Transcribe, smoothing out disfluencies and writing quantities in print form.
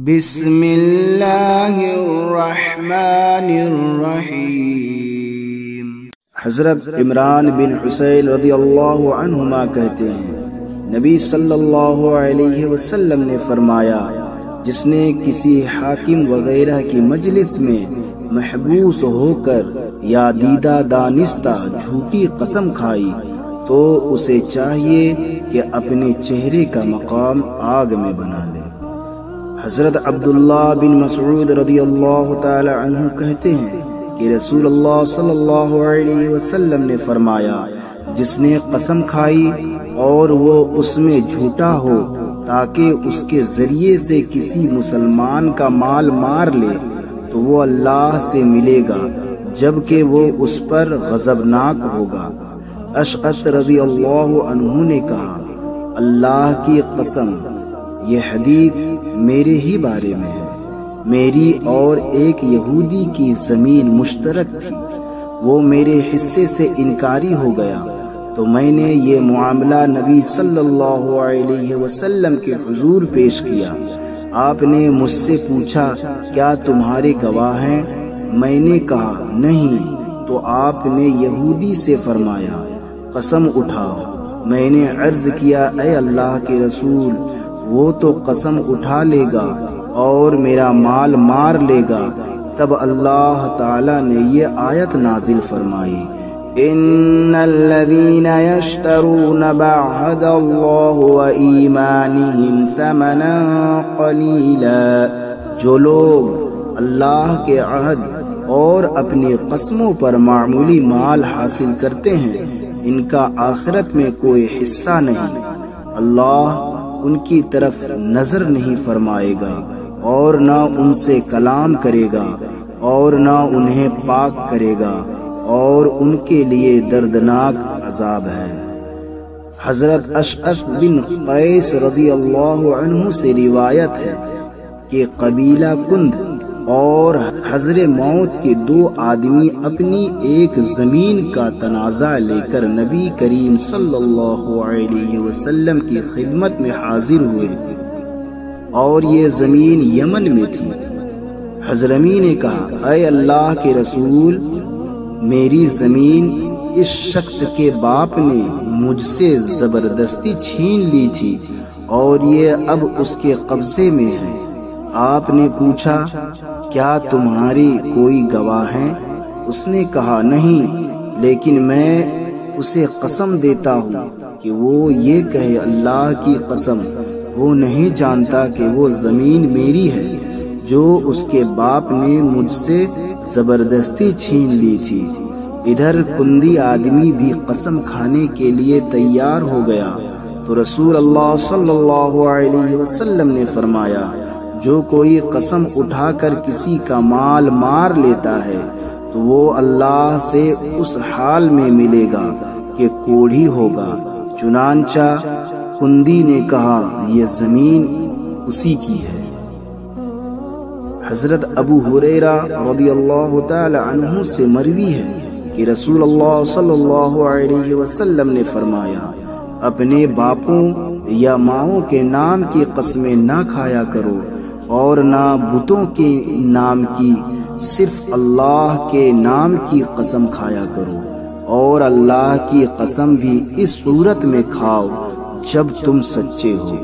بسم اللہ الرحمن الرحیم۔ حضرت عمران بن حسین رضی اللہ عنہما کہتے ہیں، نبی صلی اللہ علیہ وسلم نے فرمایا، جس نے کسی حاکم وغیرہ کی مجلس میں محبوس ہو کر یا دیدہ دانستہ جھوٹی قسم کھائی تو اسے چاہیے کہ اپنے چہرے کا مقام آگ میں بنا لے۔ حضرت عبداللہ بن مسعود رضی اللہ تعالی عنہ کہتے ہیں کہ رسول اللہ صلی اللہ علیہ وسلم نے فرمایا، جس نے قسم کھائی اور وہ اس میں جھوٹا ہو تاکہ اس کے ذریعے سے کسی مسلمان کا مال مار لے تو وہ اللہ سے ملے گا جبکہ وہ اس پر غضبناک ہوگا۔ اشعث رضی اللہ عنہ نے کہا، اللہ کی قسم، یہ حدیث میرے ہی بارے میں ہے۔ میری اور ایک یہودی کی زمین مشترک تھی، وہ میرے حصے سے انکاری ہو گیا تو میں نے یہ معاملہ نبی صلی اللہ علیہ وسلم کے حضور پیش کیا۔ آپ نے مجھ سے پوچھا، کیا تمہارے گواہ ہیں؟ میں نے کہا نہیں، تو آپ نے یہودی سے فرمایا، قسم اٹھاؤ۔ میں نے عرض کیا، اے اللہ کے رسول، وہ تو قسم اٹھا لے گا اور میرا مال مار لے گا۔ تب اللہ تعالی نے یہ آیت نازل فرمائی، ان الذین یشترون بعهد اللہ وایمانہم ثمنا قلیلا، جو لوگ اللہ کے عہد اور اپنی قسموں پر معمولی مال حاصل کرتے ہیں، ان کا آخرت میں کوئی حصہ نہیں۔ اللہ ان کی طرف نظر نہیں فرمائے گا اور نہ ان سے کلام کرے گا اور نہ انہیں پاک کرے گا، اور ان کے لیے دردناک عذاب ہے۔ حضرت اشعث بن قیس رضی اللہ عنہ سے روایت ہے کہ قبیلہ کند اور حضر موت کے دو آدمی اپنی ایک زمین کا تنازع لے کر نبی کریم صلی اللہ علیہ وسلم کی خدمت میں حاضر ہوئے اور یہ زمین یمن میں تھی۔ حضرمی نے کہا، اے اللہ کے رسول، میری زمین اس شخص کے باپ نے مجھ سے زبردستی چھین لی تھی اور یہ اب اس کے قبضے میں ہے۔ آپ نے پوچھا، کیا تمہاری کوئی گواہ ہیں؟ اس نے کہا نہیں، لیکن میں اسے قسم دیتا ہوں کہ وہ یہ کہے، اللہ کی قسم، وہ نہیں جانتا کہ وہ زمین میری ہے جو اس کے باپ نے مجھ سے زبردستی چھین لی تھی۔ ادھر کندی آدمی بھی قسم کھانے کے لیے تیار ہو گیا تو رسول اللہ صلی اللہ علیہ وسلم نے فرمایا، جو کوئی قسم اٹھا کر کسی کا مال مار لیتا ہے تو وہ اللہ سے اس حال میں ملے گا کہ کوڑھی ہوگا۔ چنانچہ کندی نے کہا، یہ زمین اسی کی ہے۔ حضرت ابو ہریرہ رضی اللہ تعالی عنہ سے مروی ہے کہ رسول اللہ صلی اللہ علیہ وسلم نے فرمایا، اپنے باپوں یا ماؤں کے نام کی قسمیں نہ کھایا کرو اور نہ بتوں کے نام کی، صرف اللہ کے نام کی قسم کھایا کرو، اور اللہ کی قسم بھی اس صورت میں کھاؤ جب تم سچے ہو۔